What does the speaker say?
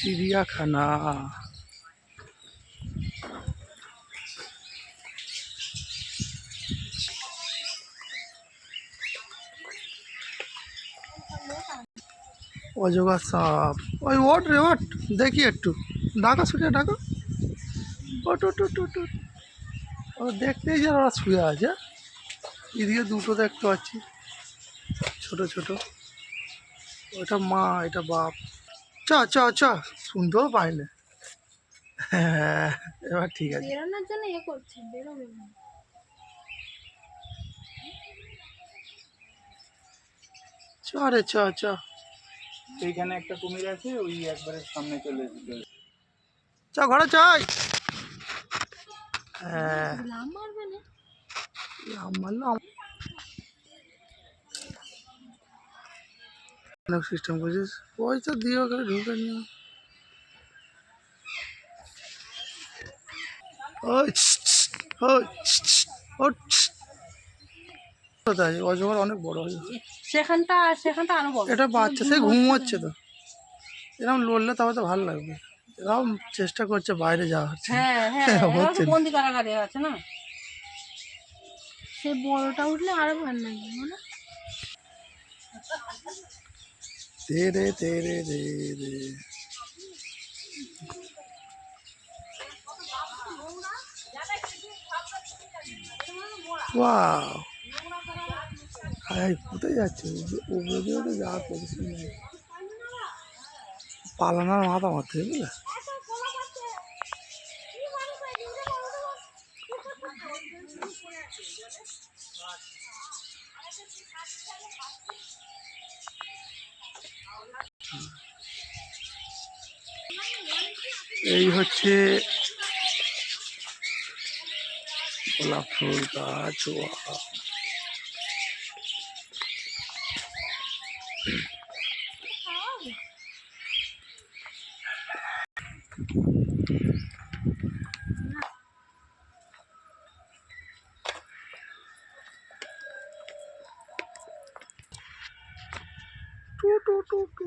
চিড়িয়াখানা। অজগর সাপ, ওই ওট রে ওট, দেখি একটু ডাকা, শুনে ডাকা, ওট ওট ওট ওট ওট। ও দেখতেই যেন ওরা শুয়ে আছে। এদিকে দুটো দেখতে পাচ্ছি ছোট ছোট, ওটা মা এটা বাপ। চ চ চ, শুনতেও পাই না। হ্যাঁ এবার ঠিক আছে। বেরোনোর জন্য এ করছে, বেরোবে না। চ রে চ চ। এইখানে একটা কুমির আছে, ওই একবারে সামনে চলে এসেছে। চ ঘরে চাই। হ্যাঁ লাম মারবে না। মারলাম। অনেক সিস্টেম করছিস, পয়সা দিয়ে ওখানে ঢুকে নিয়ে। ওই ওই ওট। কোথায় অজগর অনেক বড় হয়ে গেছে। সেখানটা আরো বড়। এটা বাচ্চা, সে ঘুমোচ্ছে তো। এরকম লড়লে তবে তো ভালো লাগবে। এরকম চেষ্টা করছে বাইরে যাওয়ার। হ্যাঁ হ্যাঁ, হচ্ছে না। বন্দি কারাগারে আছে না, সে বড়টা উঠলে আরো ভালো লাগবে না। তেরে তেরে রে রে। ওয়াও, হাই কোথায় যাচ্ছে? উপরে দিয়ে তো যাওয়ার পজিশন নেই, পালানোর মাথা মারতে বুঝলে। এই হচ্ছে গোলাপ ফুল গাছ। টু টু টু টু।